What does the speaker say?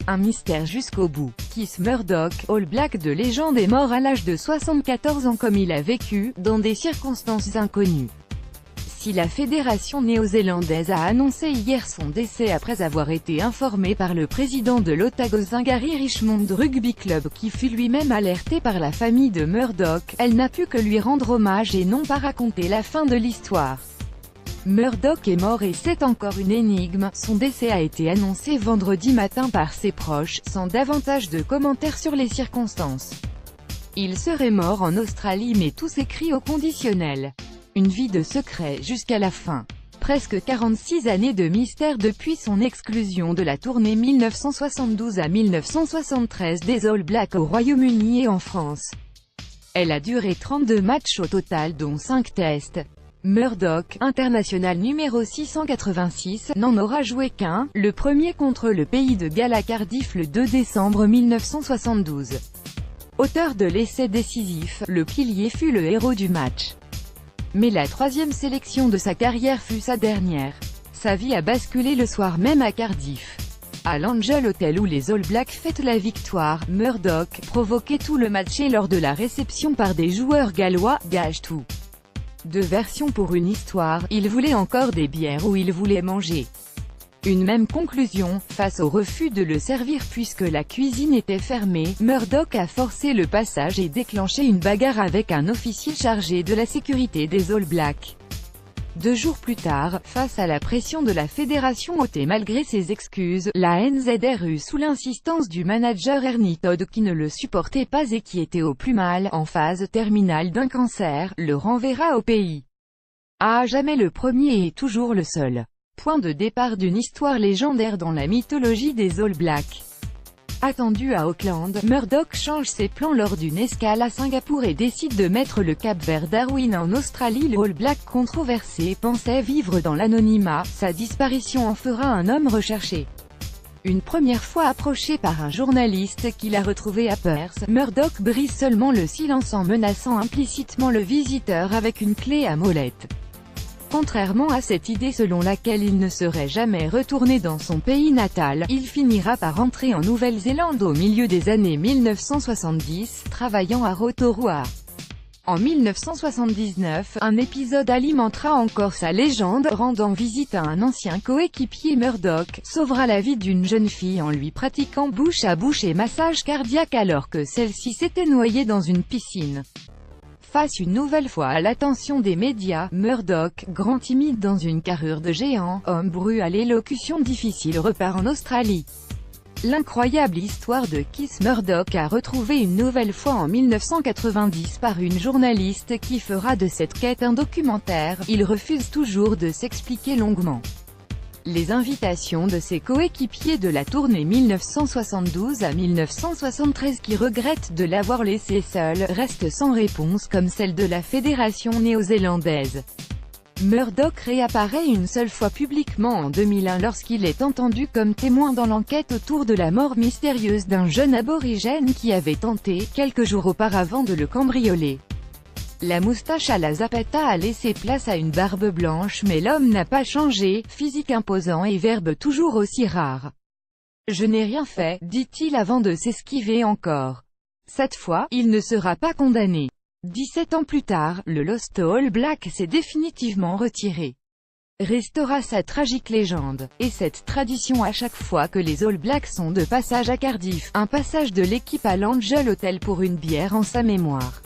Un mystère jusqu'au bout. Keith Murdoch, All Black de légende, est mort à l'âge de 74 ans comme il a vécu, dans des circonstances inconnues. Si la fédération néo-zélandaise a annoncé hier son décès après avoir été informé par le président de l'Otago-Zingari Richmond Rugby Club qui fut lui-même alerté par la famille de Murdoch, elle n'a pu que lui rendre hommage et non pas raconter la fin de l'histoire. Murdoch est mort et c'est encore une énigme. Son décès a été annoncé vendredi matin par ses proches, sans davantage de commentaires sur les circonstances. Il serait mort en Australie mais tout s'écrit au conditionnel. Une vie de secret jusqu'à la fin. Presque 46 années de mystère depuis son exclusion de la tournée 1972 à 1973 des All Blacks au Royaume-Uni et en France. Elle a duré 32 matchs au total dont 5 tests. Murdoch, international numéro 686, n'en aura joué qu'un, le premier contre le pays de Galles à Cardiff le 2 décembre 1972. Auteur de l'essai décisif, le pilier fut le héros du match. Mais la troisième sélection de sa carrière fut sa dernière. Sa vie a basculé le soir même à Cardiff. À l'Angel Hotel où les All Blacks fêtent la victoire, Murdoch provoquait tout le match et lors de la réception par des joueurs gallois, gage tout. Deux versions pour une histoire, il voulait encore des bières ou il voulait manger. Une même conclusion, face au refus de le servir puisque la cuisine était fermée, Murdoch a forcé le passage et déclenché une bagarre avec un officier chargé de la sécurité des All Blacks. 2 jours plus tard, face à la pression de la fédération ôtée malgré ses excuses, la NZRU sous l'insistance du manager Ernie Todd qui ne le supportait pas et qui était au plus mal, en phase terminale d'un cancer, le renverra au pays. À jamais le premier et toujours le seul. Point de départ d'une histoire légendaire dans la mythologie des All Blacks. Attendu à Auckland, Murdoch change ses plans lors d'une escale à Singapour et décide de mettre le cap vers Darwin en Australie. Le All Black controversé pensait vivre dans l'anonymat, sa disparition en fera un homme recherché. Une première fois approché par un journaliste qu'il a retrouvé à Perth, Murdoch brise seulement le silence en menaçant implicitement le visiteur avec une clé à molette. Contrairement à cette idée selon laquelle il ne serait jamais retourné dans son pays natal, il finira par rentrer en Nouvelle-Zélande au milieu des années 1970, travaillant à Rotorua. En 1979, un épisode alimentera encore sa légende, rendant visite à un ancien coéquipier. Murdoch sauvera la vie d'une jeune fille en lui pratiquant bouche à bouche et massage cardiaque alors que celle-ci s'était noyée dans une piscine. Face une nouvelle fois à l'attention des médias, Murdoch, grand timide dans une carrure de géant, homme bru à l'élocution difficile repart en Australie. L'incroyable histoire de Keith Murdoch a retrouvé une nouvelle fois en 1990 par une journaliste qui fera de cette quête un documentaire. Il refuse toujours de s'expliquer longuement. Les invitations de ses coéquipiers de la tournée 1972 à 1973 qui regrettent de l'avoir laissé seul, restent sans réponse comme celle de la fédération néo-zélandaise. Murdoch réapparaît une seule fois publiquement en 2001 lorsqu'il est entendu comme témoin dans l'enquête autour de la mort mystérieuse d'un jeune aborigène qui avait tenté, quelques jours auparavant, de le cambrioler. La moustache à la Zapata a laissé place à une barbe blanche mais l'homme n'a pas changé, physique imposant et verbe toujours aussi rare. « Je n'ai rien fait », dit-il avant de s'esquiver encore. Cette fois, il ne sera pas condamné. 17 ans plus tard, le Lost All Black s'est définitivement retiré. Restera sa tragique légende, et cette tradition à chaque fois que les All Blacks sont de passage à Cardiff, un passage de l'équipe à l'Angel Hotel pour une bière en sa mémoire.